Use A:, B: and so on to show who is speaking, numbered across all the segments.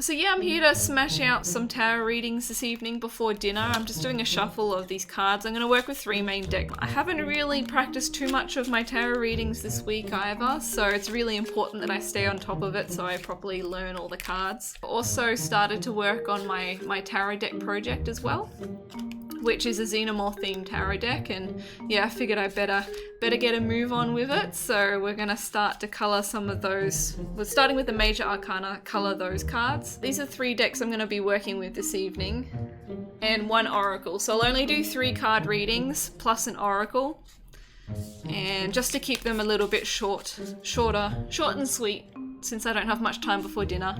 A: So yeah, I'm here to smash out some tarot readings this evening before dinner. I'm just doing a shuffle of these cards. I'm going to work with 3 main decks. I haven't really practiced too much of my tarot readings this week either, so it's really important that I stay on top of it so I properly learn all the cards. Also started to work on my tarot deck project as well, which is a xenomorph themed tarot deck, and yeah, I figured I better get a move on with it. So we're gonna start to color some of those. We're starting with the major arcana, color those cards. These are 3 decks I'm gonna be working with this evening, and 1 oracle. So I'll only do 3 card readings plus an oracle, and just to keep them a little bit short and sweet, since I don't have much time before dinner.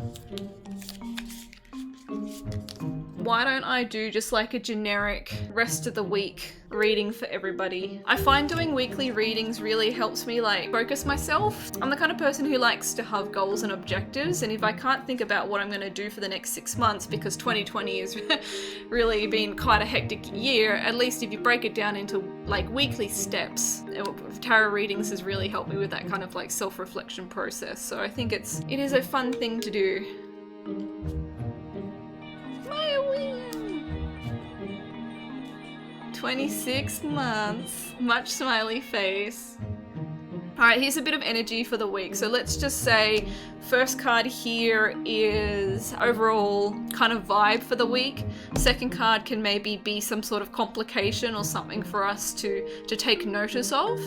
A: Why don't I do just like a generic rest of the week reading for everybody? I find doing weekly readings really helps me like focus myself. I'm the kind of person who likes to have goals and objectives, and if I can't think about what I'm going to do for the next 6 months, because 2020 has really been quite a hectic year, at least if you break it down into like weekly steps, tarot readings has really helped me with that kind of like self-reflection process. So I think it is a fun thing to do. 26 months. Much smiley face. Alright, here's a bit of energy for the week. So let's just say first card here is overall kind of vibe for the week. Second card can maybe be some sort of complication or something for us to take notice of.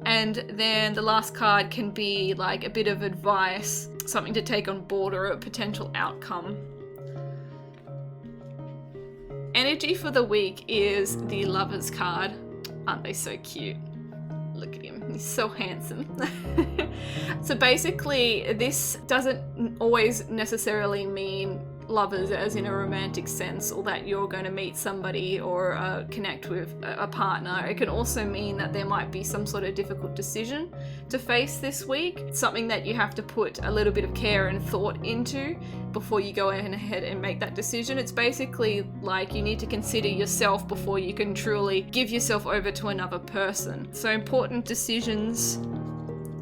A: And then the last card can be like a bit of advice, something to take on board or a potential outcome. Energy for the week is the Lovers card. Aren't they so cute? Look at him, he's so handsome. So basically, this doesn't always necessarily mean lovers as in a romantic sense, or that you're going to meet somebody or connect with a partner. It can also mean that there might be some sort of difficult decision to face this week, something that you have to put a little bit of care and thought into before you go ahead and make that decision. It's basically like you need to consider yourself before you can truly give yourself over to another person. So important decisions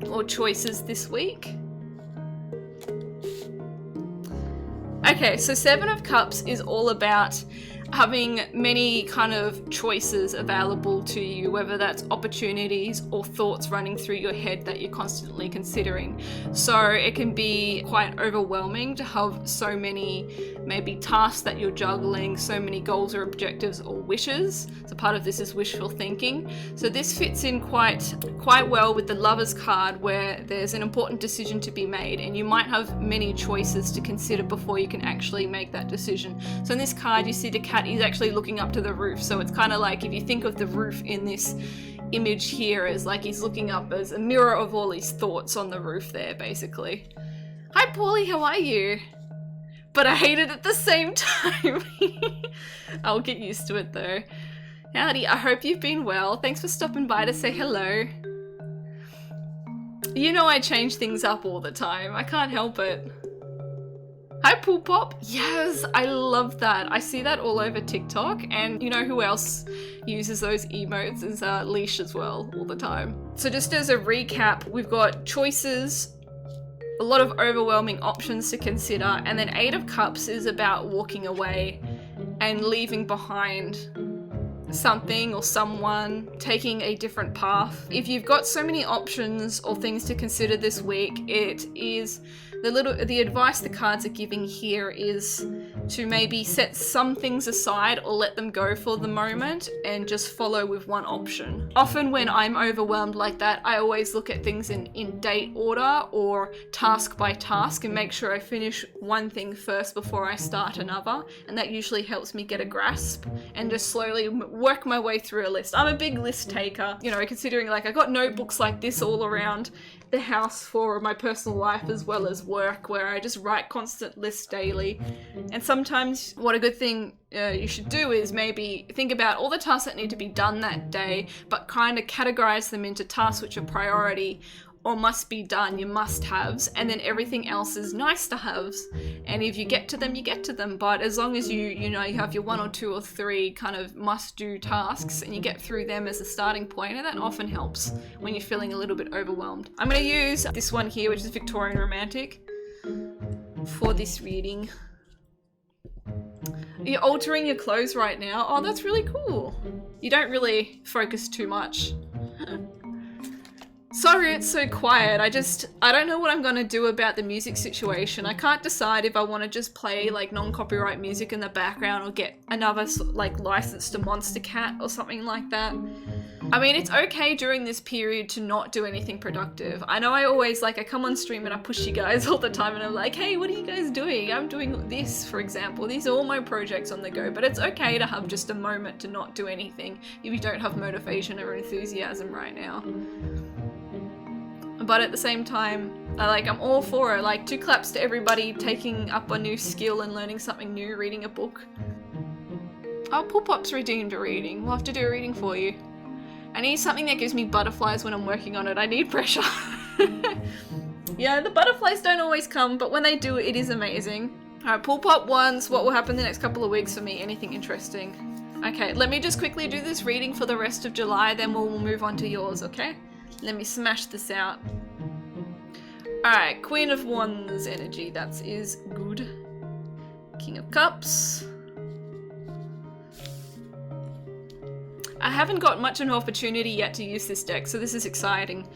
A: or choices this week. Okay, so 7 of Cups is all about having many kind of choices available to you, whether that's opportunities or thoughts running through your head that you're constantly considering. So it can be quite overwhelming to have so many maybe tasks that you're juggling, so many goals or objectives or wishes. So part of this is wishful thinking. So this fits in quite well with the Lovers card, where there's an important decision to be made and you might have many choices to consider before you can actually make that decision. So in this card you see the cat is actually looking up to the roof, so it's kind of like if you think of the roof in this image here as like he's looking up as a mirror of all his thoughts on the roof there, basically. Hi Paulie, how are you? But I hate it at the same time. I'll get used to it though. Howdy, I hope you've been well. Thanks for stopping by to say hello. You know I change things up all the time, I can't help it. Hi Pool Pop! Yes, I love that. I see that all over TikTok, and you know who else uses those emotes is Leash as well, all the time. So just as a recap, we've got choices, a lot of overwhelming options to consider, and then 8 of Cups is about walking away and leaving behind something or someone, taking a different path. If you've got so many options or things to consider this week, it is the advice the cards are giving here is to maybe set some things aside or let them go for the moment and just follow with one option. Often when I'm overwhelmed like that, I always look at things in date order or task by task and make sure I finish one thing first before I start another, and that usually helps me get a grasp and just slowly work my way through a list. I'm a big list taker, you know, considering like I got notebooks like this all around the house for my personal life as well as work, where I just write constant lists daily. And sometimes what a good thing you should do is maybe think about all the tasks that need to be done that day, but kind of categorize them into tasks which are priority or must be done, your must-haves, and then everything else is nice-to-haves. And if you get to them, you get to them. But as long as you know you have your 1 or 2 or 3 kind of must-do tasks and you get through them as a starting point, and that often helps when you're feeling a little bit overwhelmed. I'm going to use this one here, which is Victorian Romantic, for this reading. You're altering your clothes right now? Oh, that's really cool. You don't really focus too much. Sorry it's so quiet. I don't know what I'm gonna do about the music situation. I can't decide if I want to just play like non-copyright music in the background or get another like license to Monster Cat or something like that. I mean, it's okay during this period to not do anything productive. I know I always I come on stream and I push you guys all the time and I'm like, hey, what are you guys doing? I'm doing this, for example. These are all my projects on the go, but it's okay to have just a moment to not do anything if you don't have motivation or enthusiasm right now. But at the same time, I'm all for it. Like, 2 claps to everybody taking up a new skill and learning something new, reading a book. Oh, Pool Pop's redeemed a reading. We'll have to do a reading for you. I need something that gives me butterflies when I'm working on it. I need pressure. Yeah, the butterflies don't always come, but when they do, it is amazing. Alright, Pool Pop wants what will happen the next couple of weeks for me. Anything interesting? Okay, let me just quickly do this reading for the rest of July, then we'll move on to yours, okay? Let me smash this out. Alright, Queen of Wands energy, that is good. King of Cups. I haven't got much of an opportunity yet to use this deck, so this is exciting.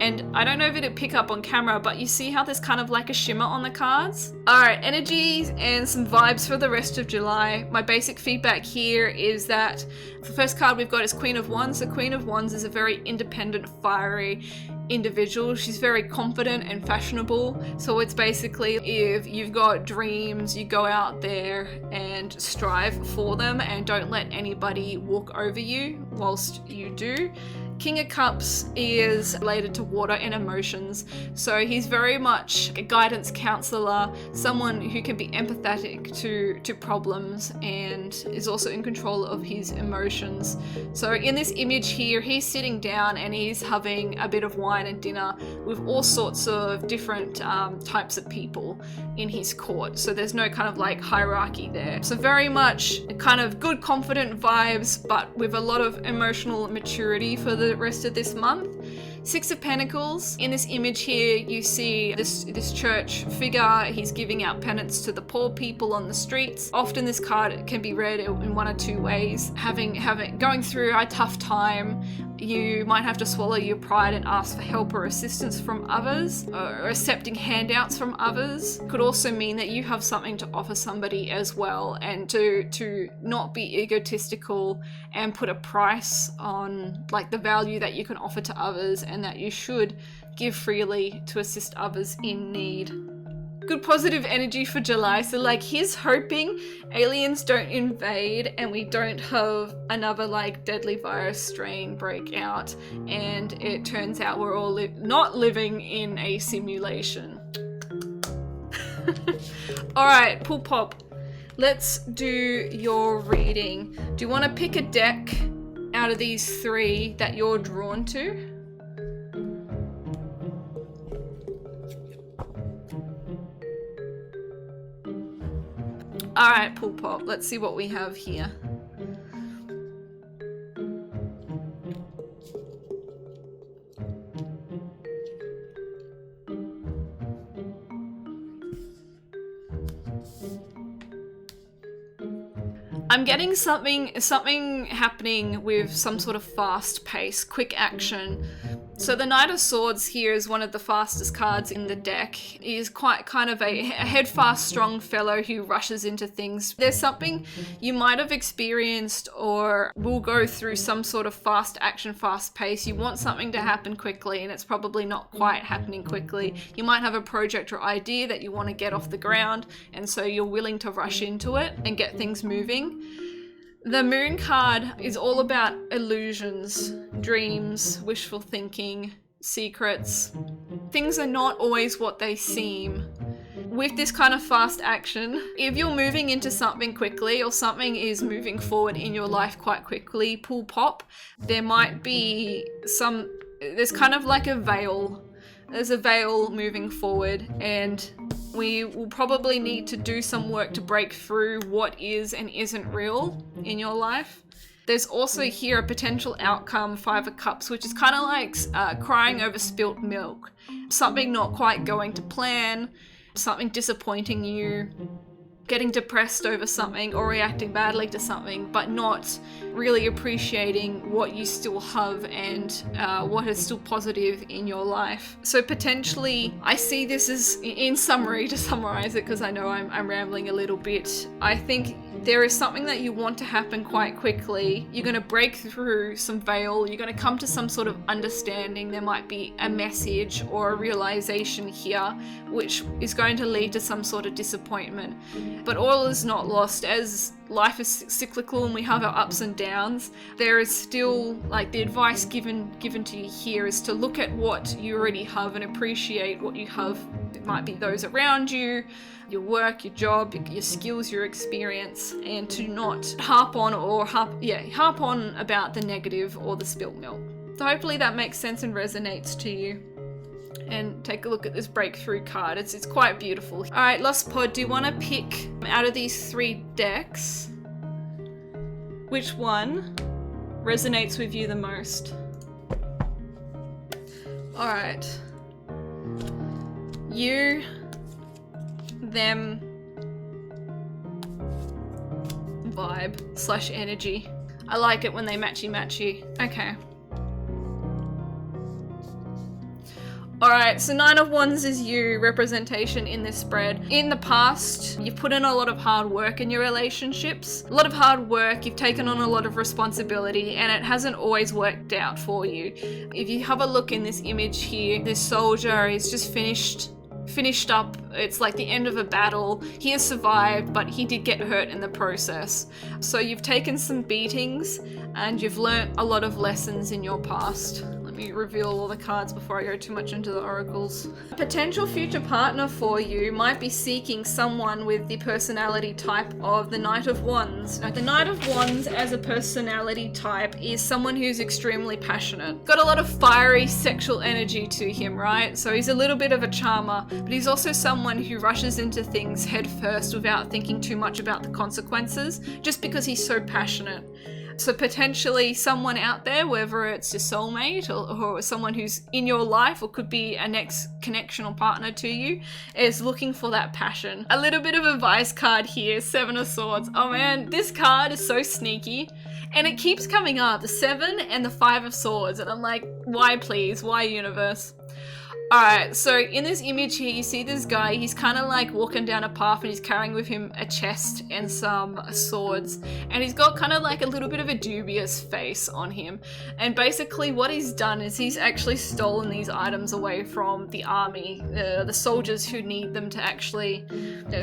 A: And I don't know if it'd pick up on camera, but you see how there's kind of like a shimmer on the cards? Alright, energies and some vibes for the rest of July. My basic feedback here is that the first card we've got is Queen of Wands. The Queen of Wands is a very independent, fiery individual. She's very confident and fashionable. So it's basically, if you've got dreams, you go out there and strive for them and don't let anybody walk over you whilst you do. King of Cups is related to water and emotions, so he's very much a guidance counselor, someone who can be empathetic to problems and is also in control of his emotions. So in this image here, he's sitting down and he's having a bit of wine and dinner with all sorts of different types of people in his court, so there's no kind of like hierarchy there. So very much kind of good, confident vibes, but with a lot of emotional maturity for the rest of this month. 6 of Pentacles. In this image here, you see this church figure. He's giving out penance to the poor people on the streets. Often this card can be read in one or two ways. Going through a tough time, you might have to swallow your pride and ask for help or assistance from others, or accepting handouts from others. Could also mean that you have something to offer somebody as well, and to not be egotistical and put a price on like the value that you can offer to others, and that you should give freely to assist others in need. Good positive energy for July. So like, he's hoping aliens don't invade and we don't have another like deadly virus strain break out, and it turns out we're all not living in a simulation. Alright, Pool Pop, let's do your reading. Do you want to pick a deck out of these 3 that you're drawn to? Alright, Pool Pop, let's see what we have here. I'm getting something happening with some sort of fast pace, quick action. So the Knight of Swords here is one of the fastest cards in the deck. He is quite kind of a head-fast, strong fellow who rushes into things. There's something you might have experienced or will go through some sort of fast action, fast pace. You want something to happen quickly and it's probably not quite happening quickly. You might have a project or idea that you want to get off the ground, and so you're willing to rush into it and get things moving. The Moon card is all about illusions, dreams, wishful thinking, secrets. Things are not always what they seem. With this kind of fast action, if you're moving into something quickly or something is moving forward in your life quite quickly, Pool Pop, there might be there's kind of like a veil. There's a veil moving forward, and we will probably need to do some work to break through what is and isn't real in your life. There's also here a potential outcome, 5 of Cups, which is kind of like crying over spilt milk. Something not quite going to plan, something disappointing you. getting depressed over something or reacting badly to something, but not really appreciating what you still have and what is still positive in your life. So potentially, I see this as, in summary, to summarize it, because I know I'm rambling a little bit, I think there is something that you want to happen quite quickly. You're going to break through some veil. You're going to come to some sort of understanding. There might be a message or a realization here, which is going to lead to some sort of disappointment. But all is not lost. As life is cyclical and we have our ups and downs, there is still, like, the advice given to you here is to look at what you already have and appreciate what you have. It might be those around you, your work, your job, your skills, your experience, and to not harp on about the negative or the spilt milk. So hopefully that makes sense and resonates to you. And take a look at this breakthrough card. It's quite beautiful. All right, Lost Pod, do you want to pick out of these 3 decks which one resonates with you the most? All right. You, them, vibe / energy. I like it when they matchy. Okay. Alright, so 9 of Wands is you, representation in this spread. In the past, you've put in a lot of hard work in your relationships. A lot of hard work, you've taken on a lot of responsibility, and it hasn't always worked out for you. If you have a look in this image here, this soldier is just finished up. It's like the end of a battle. He has survived, but he did get hurt in the process. So you've taken some beatings and you've learnt a lot of lessons in your past. Let me reveal all the cards before I go too much into the oracles. A potential future partner for you might be seeking someone with the personality type of the Knight of Wands. Now, the Knight of Wands as a personality type is someone who's extremely passionate. Got a lot of fiery sexual energy to him, right? So he's a little bit of a charmer, but he's also someone who rushes into things head first without thinking too much about the consequences, just because he's so passionate. So potentially someone out there, whether it's your soulmate or someone who's in your life or could be a next connection or partner to you, is looking for that passion. A little bit of advice card here, 7 of Swords. Oh man, this card is so sneaky. And it keeps coming up, the 7 and the 5 of Swords. And I'm like, why please? Why universe? Alright, so in this image here, you see this guy, he's kind of like walking down a path and he's carrying with him a chest and some swords. And he's got kind of like a little bit of a dubious face on him. And basically what he's done is he's actually stolen these items away from the army, the soldiers who need them to actually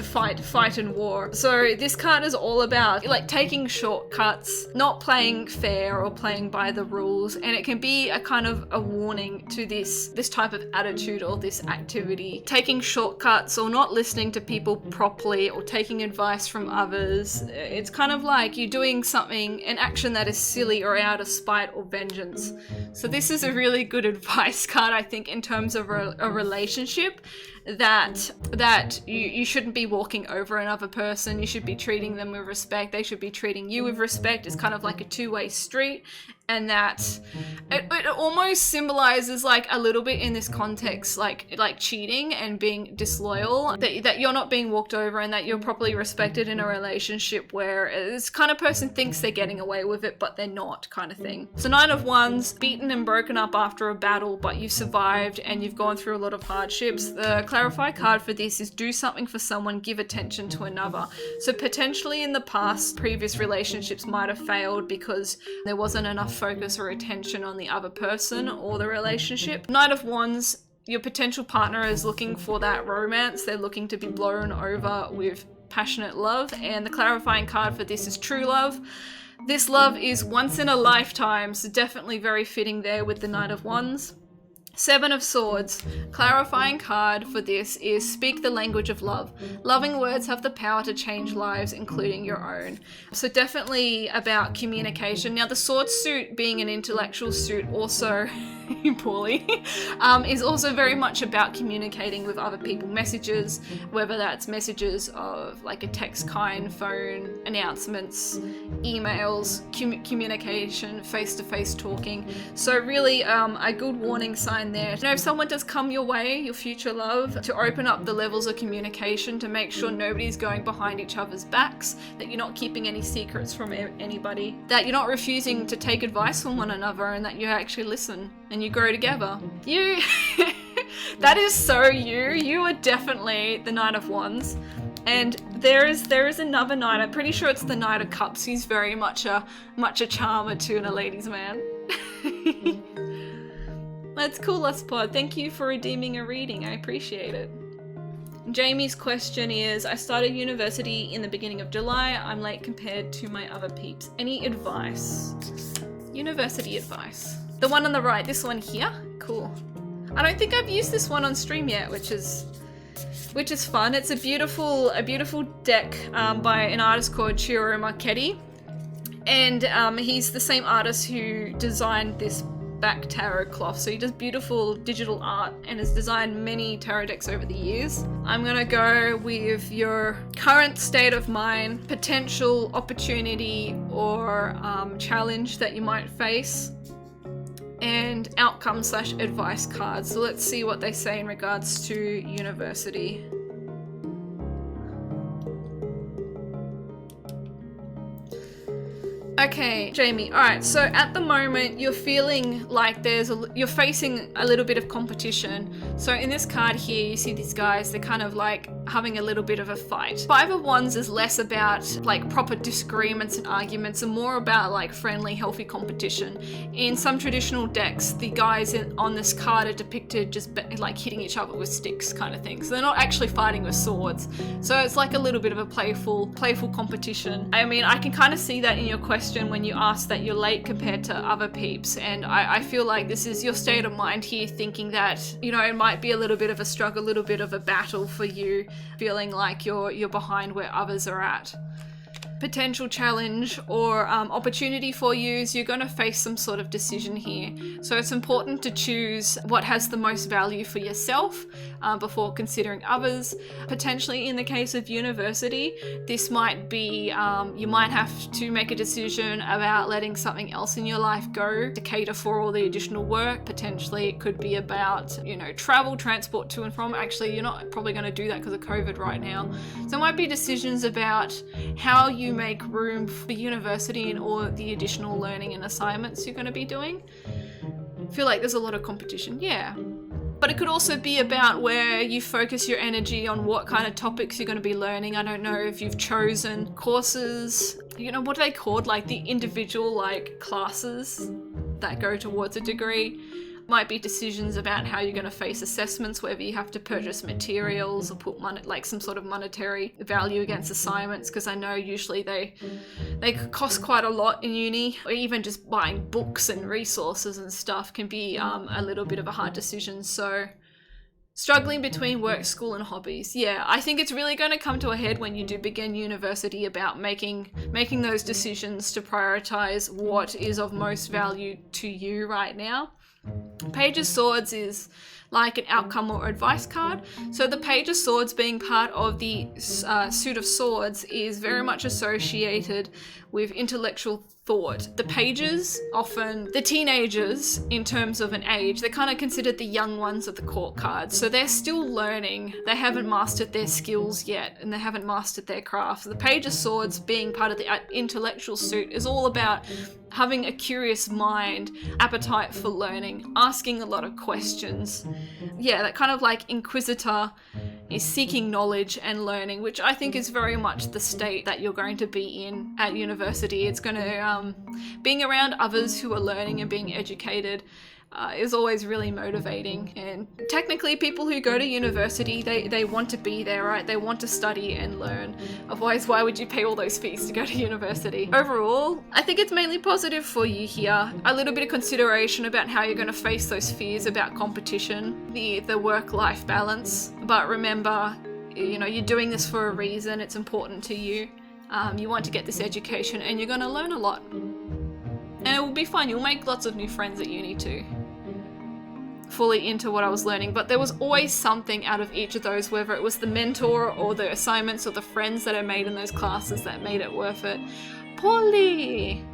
A: fight in war. So this card is all about like taking shortcuts, not playing fair or playing by the rules. And it can be a kind of a warning to this type of attitude or this activity. Taking shortcuts or not listening to people properly or taking advice from others. It's kind of like you're doing something, an action that is silly or out of spite or vengeance. So this is a really good advice card, I think, in terms of a relationship, that you shouldn't be walking over another person. You should be treating them with respect. They should be treating you with respect. It's kind of like a two-way street. And that it almost symbolizes like a little bit in this context, like cheating and being disloyal, that you're not being walked over and that you're properly respected in a relationship where this kind of person thinks they're getting away with it, but they're not, kind of thing. So 9 of Wands, beaten and broken up after a battle, but you've survived and you've gone through a lot of hardships. The clarify card for this is do something for someone, give attention to another. So potentially in the past, previous relationships might have failed because there wasn't enough focus or attention on the other person or the relationship. Knight of Wands, your potential partner is looking for that romance. They're looking to be blown over with passionate love, and the clarifying card for this is true love. This love is once in a lifetime, so definitely very fitting there with the Knight of Wands. 7 of Swords, clarifying card for this is speak the language of love. Loving words have the power to change lives, including your own. So definitely about communication. Now the sword suit being an intellectual suit also, poorly, is also very much about communicating with other people. Messages, whether that's messages of like a text kind, phone, announcements, emails, communication, face-to-face talking. So really a good warning sign line there. You know, if someone does come your way, your future love, to open up the levels of communication to make sure nobody's going behind each other's backs, that you're not keeping any secrets from anybody, that you're not refusing to take advice from one another, and that you actually listen and you grow together. You, that is so you. You are definitely the Knight of Wands. And there is another knight. I'm pretty sure it's the Knight of Cups. He's very much a charmer too, and a ladies' man. That's cool, Lustpod. Thank you for redeeming a reading. I appreciate it. Jamie's question is, I started university in the beginning of July. I'm late compared to my other peeps. Any advice? University advice. The one on the right, this one here? Cool. I don't think I've used this one on stream yet, which is fun. It's a beautiful deck by an artist called Chiro Marchetti, and he's the same artist who designed this back tarot cloth. So he does beautiful digital art and has designed many tarot decks over the years. I'm gonna go with your current state of mind, potential opportunity or challenge that you might face, and outcome/advice cards. So let's see what they say in regards to university. Okay, Jamie. All right. So at the moment, you're feeling like you're facing a little bit of competition. So in this card here, you see these guys. They're kind of like having a little bit of a fight. Five of Wands is less about like proper disagreements and arguments, and more about like friendly, healthy competition. In some traditional decks, the guys on this card are depicted just like hitting each other with sticks, kind of thing. So they're not actually fighting with swords. So it's like a little bit of a playful competition. I mean, I can kind of see that in your question when you ask that you're late compared to other peeps, and I feel like this is your state of mind here, thinking that, you know, it might be a little bit of a struggle, a little bit of a battle for you, feeling like you're behind where others are at. Potential challenge or opportunity for you is you're going to face some sort of decision here. So it's important to choose what has the most value for yourself before considering others. Potentially in the case of university, this might be, you might have to make a decision about letting something else in your life go to cater for all the additional work. Potentially it could be about, you know, travel, transport to and from. Actually, you're not probably going to do that because of COVID right now. So it might be decisions about how you make room for university and all the additional learning and assignments you're going to be doing. I feel like there's a lot of competition, yeah. But it could also be about where you focus your energy on what kind of topics you're going to be learning. I don't know if you've chosen courses, you know, what are they called? Like the individual like classes that go towards a degree. Might be decisions about how you're going to face assessments, whether you have to purchase materials or put money, like some sort of monetary value against assignments, because I know usually they cost quite a lot in uni, or even just buying books and resources and stuff can be a little bit of a hard decision. So struggling between work, school and hobbies. Yeah, I think it's really going to come to a head when you do begin university about making those decisions to prioritize what is of most value to you right now. Page of Swords is like an outcome or advice card. So the Page of Swords, being part of the suit of swords, is very much associated with intellectual thought. The pages, often the teenagers in terms of an age, they're kind of considered the young ones of the court cards. So they're still learning. They haven't mastered their skills yet, and they haven't mastered their craft. The Page of Swords, being part of the intellectual suit, is all about having a curious mind, appetite for learning, asking a lot of questions. Yeah, that kind of like inquisitor is seeking knowledge and learning, which I think is very much the state that you're going to be in at university. It's going to, being around others who are learning and being educated is always really motivating. And technically people who go to university, they want to be there, right? They want to study and learn. Otherwise, why would you pay all those fees to go to university? Overall, I think it's mainly positive for you here. A little bit of consideration about how you're going to face those fears about competition, the work-life balance. But remember, you know, you're doing this for a reason. It's important to you. You want to get this education and you're going to learn a lot. And it will be fun. You'll make lots of new friends at uni too. Fully into what I was learning, but there was always something out of each of those, whether it was the mentor or the assignments or the friends that I made in those classes that made it worth it. Polly!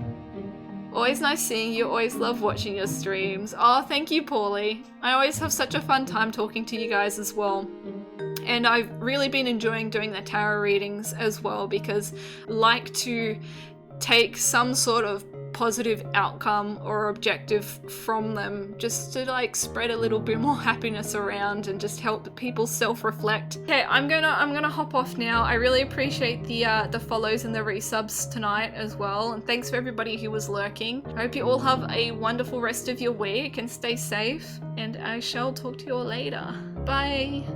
A: Always nice seeing you. Always love watching your streams. Oh, thank you, Paulie. I always have such a fun time talking to you guys as well. And I've really been enjoying doing the tarot readings as well, because I like to take some sort of positive outcome or objective from them, just to like spread a little bit more happiness around and just help people self-reflect. Okay, I'm gonna hop off now. I really appreciate the follows and the resubs tonight as well, and thanks for everybody who was lurking. I hope you all have a wonderful rest of your week and stay safe, and I shall talk to you all later. Bye.